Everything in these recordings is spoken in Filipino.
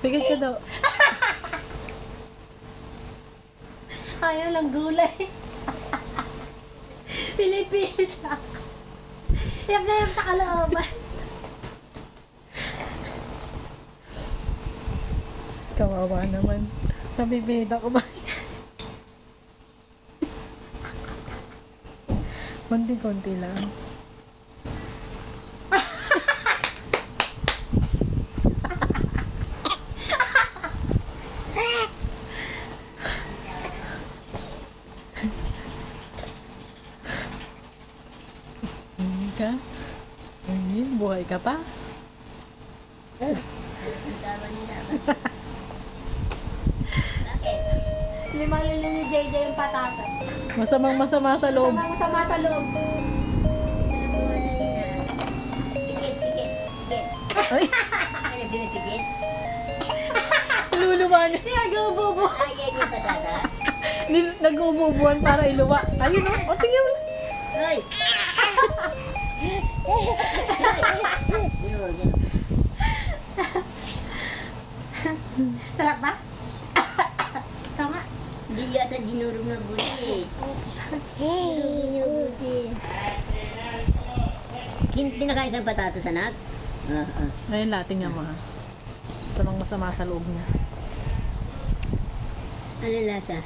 Pigat ka daw. Ayaw lang gulay. Pinipilit lang. Yap na yap sa kalooban. Kawawa naman. Nabibida ko ba? Konti-konti lang. Hindi ka? Ay, buhay ka pa? Limang lilo ni JJ yung patatas. Masamang masama sa loob. Sama sa loob. Ay, luluwa niya. Nag-ububo. Ayan yung patata. Nag-umubuan para iluwa. Ayun o, tingnan mo. Hoy! Yun. Sarap ba? Tama. Hindi yata dinurog na buti. Dinurog niya buti. Pinakain ng patatas, anak? Ngayon lating nga mga. Masamang masama sa loob niya. Ano lasa?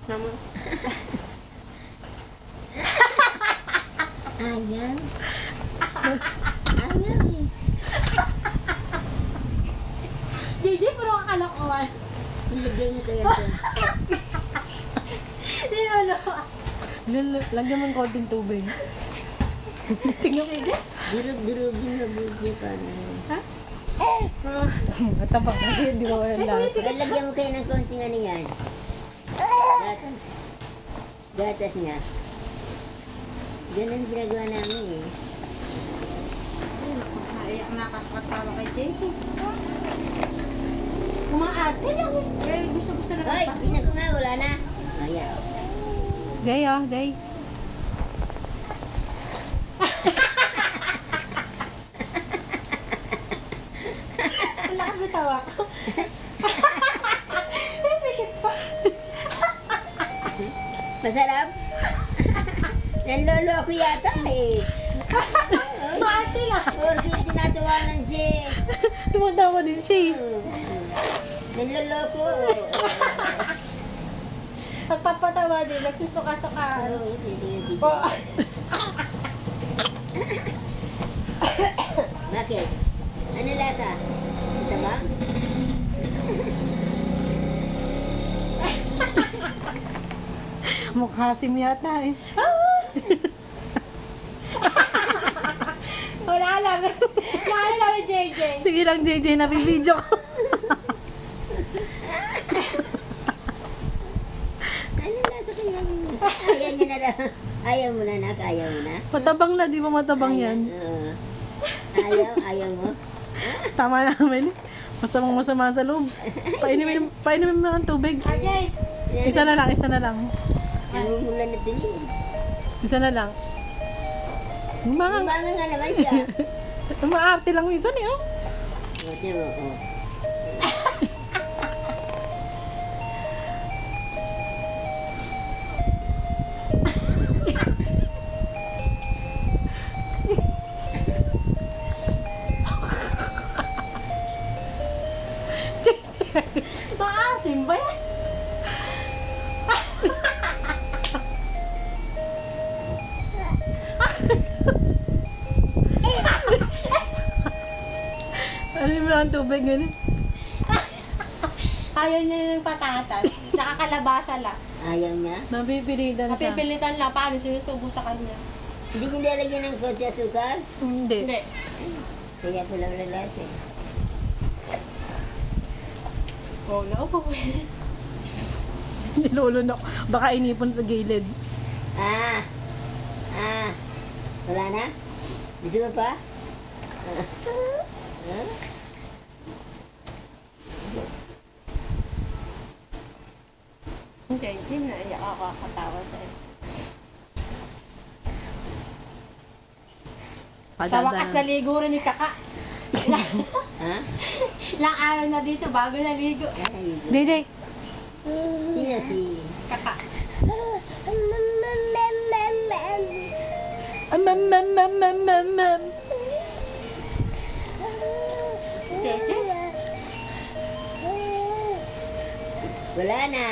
Tama. Ayaw. Ayaw eh. JJ, puro ang kalokohan. Ilagay niyo kaya ito. Nilolo. Lagyan mo ng konting tubig. Tingnan mo. Durog-durogin na buti pa. Ha? Matabang kasi hindi ko wala lasa. Lagyan mo kayo ng konting ano yan. Gatas niya. Ganun ginagawa namin eh. Naiyak na kakatawa kay JJ. Umaarte lang eh. Pero gusto na Hoy, nagpasin. sino ko nga, wala na. Ayan. Jay oh, Jay. Ang lakas mo tawa ko. May pikit pa. Masarap? Nanlolo ako yata eh. Umaarte lang. Or tinatawanan siya. Tumatawa din siya. Nanlolo ko. Nagpapatawa din. Nagsusuka-suka. Oh. Bakit? Ano lasa? Ito ba? Mukha sim yata eh. Wala lang. Lalo lang ni JJ. Sige lang JJ, nabibidyo ko. Ano lasa kaya? Ayaw niya na raw. Ayaw mo na, nak. Ayaw mo na. Matabang na, di ba matabang yan? Oo. Ayaw mo. Tama namin. Masamang masama sa loob. Painumin mo ng tubig. Ajay. Isa na lang, isa na lang. Namumulan na din eh. Isa na lang. Banga nga naman siya. Umaarte lang minsan eh, oh. O, tiyan mo, o. Maasim ba yan? Ano mo lang ang tubig ganun? Ayaw niya yung patatas. Tsaka kalabasa lang. Ayaw niya. Napipilitan siya. Napipilitan lang. Paano sinusubo sa kanya? Hindi niyo lalagyan ng kotse asukal? Hindi. Hindi. Kaya pala wala lasa eh. Oh, no. Nilulunok. Baka inipon sa gilid. Ah! Wala na? Gusto mo pa? Hindi, Jim, naiyak ako kakatawa sa'yo. Sa wakas naligo rin ni Kaka. Ha? Ilang araw na dito bago naligo. Dede. Sino si... Kaka. Mam. Tete. Wala na.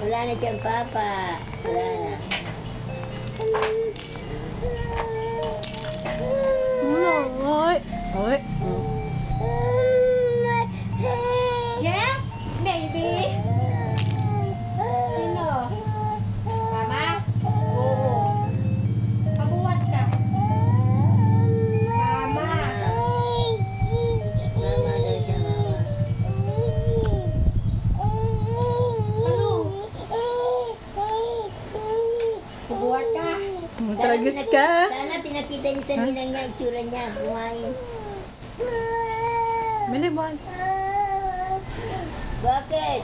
Wala na siyang papa. Wala na. Oy. Oy. Yes, baby. Sino? Mama? Oo. Pabuhat ka. Mama. Mama daw siya, mama. Ano? Pabuhat ka. Tragis ka. Sana pinakita niyo sa ninang niya, ang tsura niya, kumain. Mili mo. Bakit?